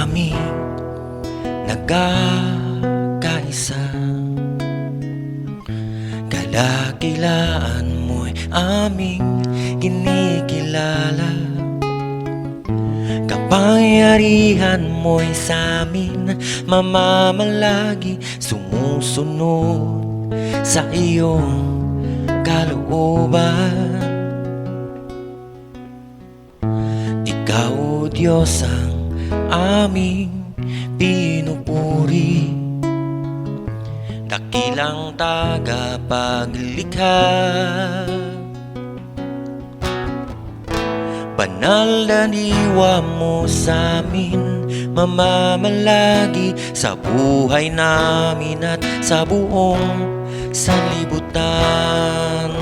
aming nagkakaisa. Kadakilaan mo'y aming kinikilala. Kapangyarihan mo'y sa'min mamamalagi, sumusunod sa iyong kalooban. Ikaw, O Diyos, ang aming pinupuri, dakilang tagapaglikha. Banal na diwa mo sa'min mamamalagi, sa buhay namin at sa buong sanlibutan.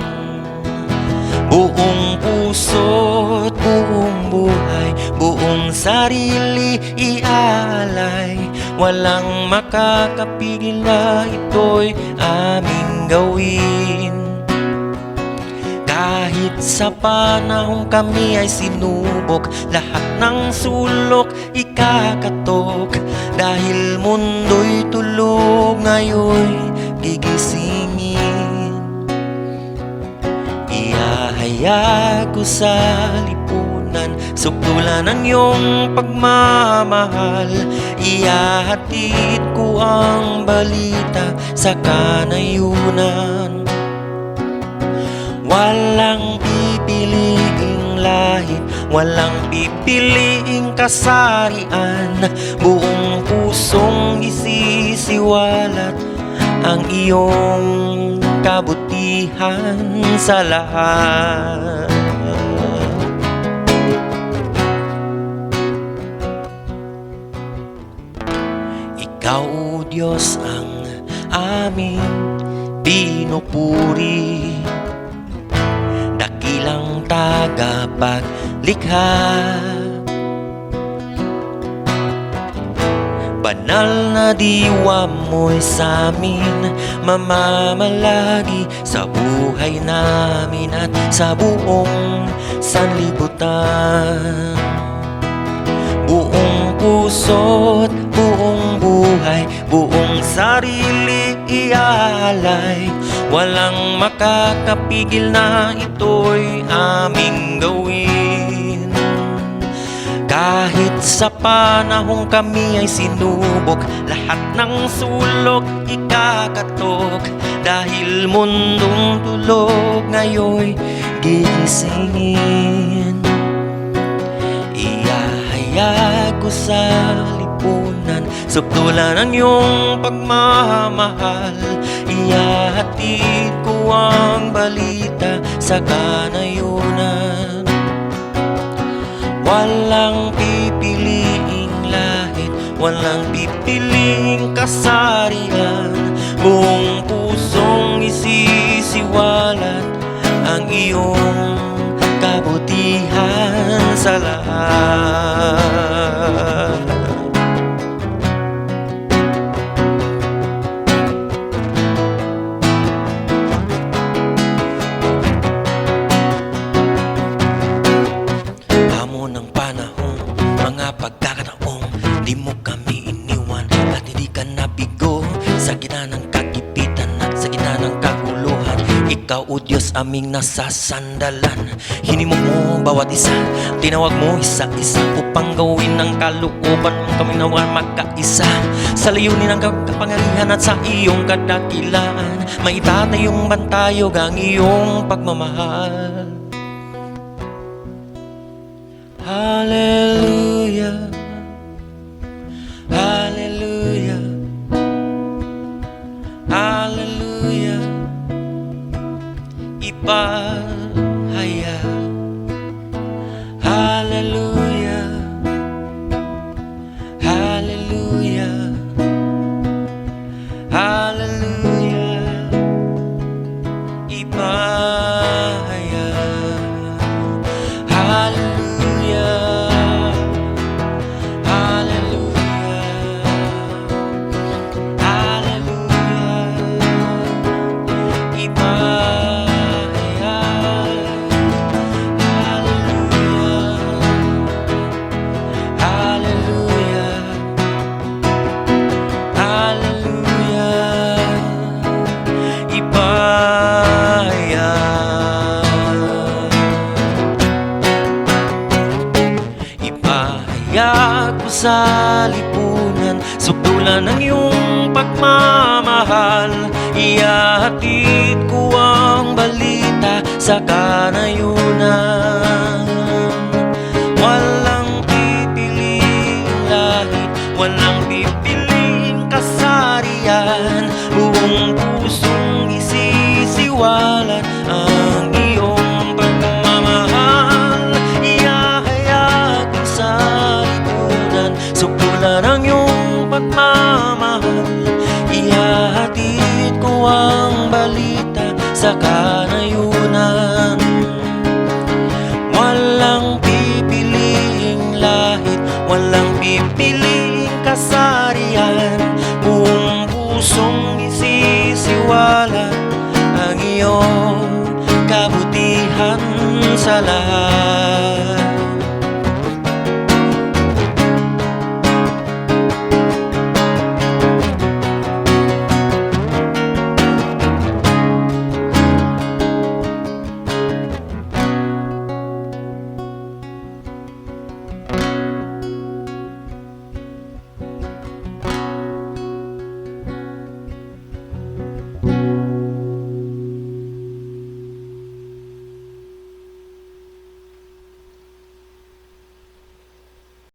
Buong puso't buong buhay, buong sarili iaalay. Walang makakapigil na ito'y aming gawin. Kahit sa panahong kami ay sinubok, lahat ng sulok ikakatok. Dahil mundo'y tulog, ngayon'y gigisingin. Ihahayag ko sa lipunan, sukdulan ng iyong pagmamahal. Ihahatid ko ang balita sa kanayunan. Walang pipiliing lahit, walang pipiliing kasarian. Buong pusong isisiwalat ang iyong kabutihan sa lahat. Ikaw, O Diyos, ang aming pinupuri, dakilang tagapaglikha. Banal na diwa mo'y sa'min mamamalagi, sa buhay namin at sa buong sanlibutan. Buong puso't buong buhay, buong sarili iaalay. Walang makakapigil na ito'y aming gawin. Kahit sa panahong kami ay sinubok, lahat ng sulok ikakatok. Dahil mundong tulog, ngayon'y gigisingin. Ihahayag ko sa lipunan, sukdulan ang iyong pagmamahal. Ihahatid ko ang balita sa kanayunan. Walang pipiliing lahit, walang pipiliing kasarian. Buong pusong isisiwalat ang iyong kabutihan sa lahat. Pagkakataong di mo kami iniwan at hindi ka nabigo sa gitna ng kagipitan at sa gitna ng kaguluhan. Ikaw, O Diyos, aming nasasandalan. Hinimok mo bawat isa, tinawag mo isa-isa upang gawin ng kalooban mong kami nawa magkaisa. Sa layunin ng kapangyarihan at sa iyong kadakilaan, maitatayong bantayog ang iyong pagmamahal. Hallelujah, hallelujah, hallelujah. Ipahaya, hallelujah, hallelujah, hallelujah. Ipahaya, hallelujah. Hallelujah. Tiyak mo sa lipunan, sukdulan ng iyong pagmamahal. Ihahatid ko ang balita sa kanayunan. Walang pipiling lahit, walang pipiling kasarian. Buong pusong isisiwalat ang iyong pagmamahal. Ihahayag ko sa lipunan, sukdulan ang iyong pagmamahal. Ihahatid ko ang balita sa kanayunan. Walang pipiling lahit, walang pipiling kasarian. Buong pusong isisiwalat ang iyong kabutihan sa lahat.